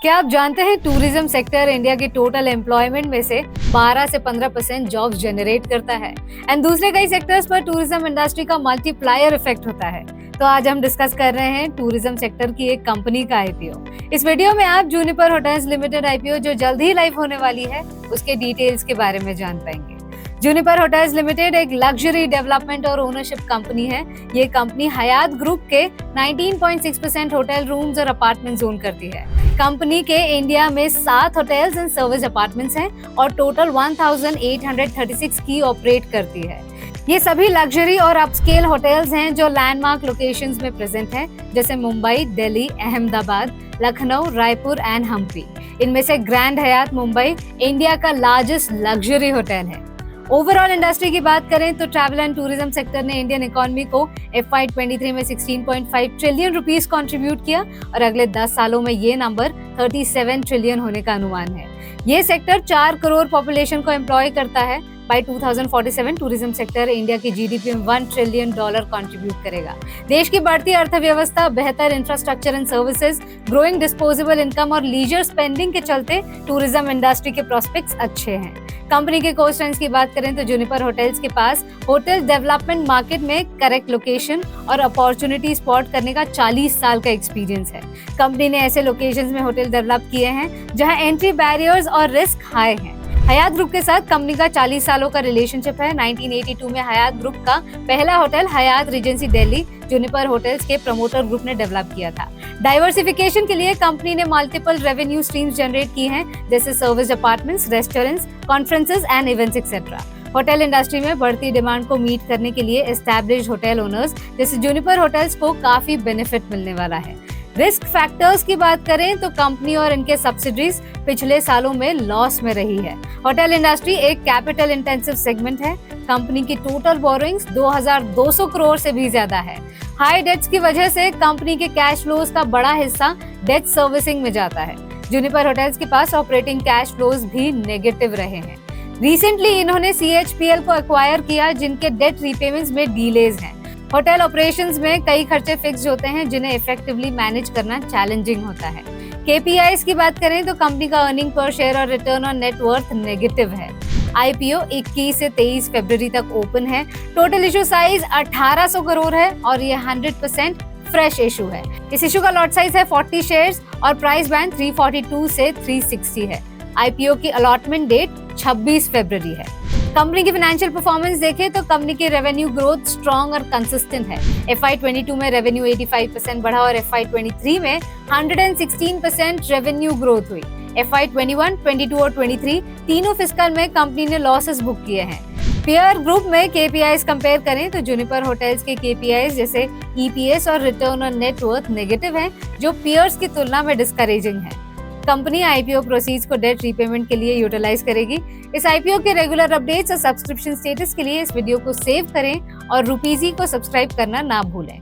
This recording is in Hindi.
क्या आप जानते हैं टूरिज्म सेक्टर इंडिया की टोटल एम्प्लॉयमेंट में से 12 से 15% जॉब्स जनरेट करता है एंड दूसरे कई सेक्टर्स पर टूरिज्म इंडस्ट्री का मल्टीप्लायर इफेक्ट होता है। तो आज हम डिस्कस कर रहे हैं टूरिज्म सेक्टर की एक कंपनी का आईपीओ। इस वीडियो में आप जूनिपर होटल्स लिमिटेड आईपीओ जो जल्द ही लाइव होने वाली है उसके डिटेल्स के बारे में जान पाएंगे। जूनिपर होटल्स लिमिटेड एक लग्जरी डेवलपमेंट और ओनरशिप कंपनी है। ये कंपनी हयात ग्रुप के 19.6% होटल रूम्स और अपार्टमेंट्स ओन करती है। कंपनी के इंडिया में 7 होटल्स एंड सर्विस अपार्टमेंट्स हैं और टोटल 1836 की ऑपरेट करती है। ये सभी लग्जरी और अपस्केल होटल्स हैं जो लैंडमार्क लोकेशंस में प्रेजेंट हैं, जैसे मुंबई, दिल्ली, अहमदाबाद, लखनऊ, रायपुर एंड हम्पी। इनमें से ग्रैंड हयात मुंबई इंडिया का लार्जेस्ट लग्जरी होटल है। ओवरऑल इंडस्ट्री की बात करें तो ट्रैवल एंड टूरिज्म सेक्टर ने इंडियन इकोनॉमी को FY23 में 16.5 ट्रिलियन रुपीस कंट्रीब्यूट किया और अगले 10 सालों में ये नंबर 37 ट्रिलियन होने का अनुमान है। ये सेक्टर 4 करोड़ पॉपुलेशन को एम्प्लॉय करता है। बाय 2047 टूरिज्म सेक्टर इंडिया की जीडीपी में $1 ट्रिलियन कंट्रीब्यूट करेगा। देश की बढ़ती अर्थव्यवस्था, बेहतर infrastructure and services, growing disposable income और लीजर स्पेंडिंग के चलते टूरिज्म इंडस्ट्री के प्रोस्पेक्ट्स अच्छे हैं। कंपनी के को स्ट्रेंथ्स की बात करें तो जूनिपर होटल्स के पास होटल डेवलपमेंट मार्केट में करेक्ट लोकेशन और अपॉर्चुनिटी स्पॉट करने का 40 साल का एक्सपीरियंस है। कंपनी ने ऐसे लोकेशंस में होटल डेवलप किए हैं जहां एंट्री बैरियर्स और रिस्क हाई हैं। हयात ग्रुप के साथ कंपनी का 40 सालों का रिलेशनशिप है। 1982 में हयात ग्रुप का पहला hotel Hyatt Regency Delhi Juniper hotels के प्रमोटर ग्रुप ने डेवलप किया था। डाइवर्सिफिकेशन के लिए कंपनी ने मल्टीपल रेवेन्यू स्ट्रीम्स जनरेट की हैं, जैसे service apartments, restaurants, conferences and events etcetera. Hotel industry में बढ़ती डिमांड को मीट करने के लिए एस्टैब्लिश्ड होटल ओनर्स जैसे जूनिपर होटल्स को काफी बेनिफिट मिलने वाला है। रिस्क फैक्टर्स की बात करें तो कंपनी और इनके सब्सिडीज पिछले सालों में लॉस में रही है। होटल इंडस्ट्री एक कैपिटल इंटेंसिव सेगमेंट है। कंपनी की टोटल बोरोइंग्स 2200 करोड़ से भी ज्यादा है। हाई डेट्स की वजह से कंपनी के कैश फ्लोज का बड़ा हिस्सा डेट सर्विसिंग में जाता है। जूनिपर होटल्स के पास ऑपरेटिंग कैश फ्लोज भी नेगेटिव रहे हैं। रिसेंटली इन्होंने CHPL को एक्वायर किया, जिनके डेट रीपेमेंट्स में डिलेज हैं। होटल ऑपरेशंस में कई खर्चे फिक्स होते हैं जिन्हें इफेक्टिवली मैनेज करना चैलेंजिंग होता है। KPIs की बात करें तो कंपनी का अर्निंग पर शेयर और return on net worth negative है। IPO 21 से 23 फरवरी तक ओपन है। टोटल इशू साइज 1800 करोड़ है और ये 100% फ्रेश इशू है। इस इशू का लॉट साइज है 40 शेयर्स और प्राइस बैंड 342 से 360 है। IPO की अलॉटमेंट डेट 26 फरवरी है। कंपनी की फाइनेंशियल परफॉर्मेंस देखें तो कंपनी की रेवेन्यू ग्रोथ स्ट्रॉन्ग और कंसिस्टेंट है। FY22 में रेवेन्यू 85% बढ़ा और FY23 में 116% रेवेन्यू ग्रोथ हुई। FY21, 22 और 23 तीनों फिस्कल में कंपनी ने लॉसेस बुक किए हैं। पीयर ग्रुप में KPIs कंपेयर करें तो जूनिपर होटल्स के KPIs जैसे EPS और return on net worth negative हैं, जो पीयर्स की तुलना में डिस्करेजिंग है। कंपनी IPO प्रोसीड्स को डेट रीपेमेंट के लिए यूटिलाइज करेगी। इस IPO के रेगुलर अपडेट्स और सब्सक्रिप्शन स्टेटस के लिए इस वीडियो को सेव करें और रुपीजी को सब्सक्राइब करना ना भूलें।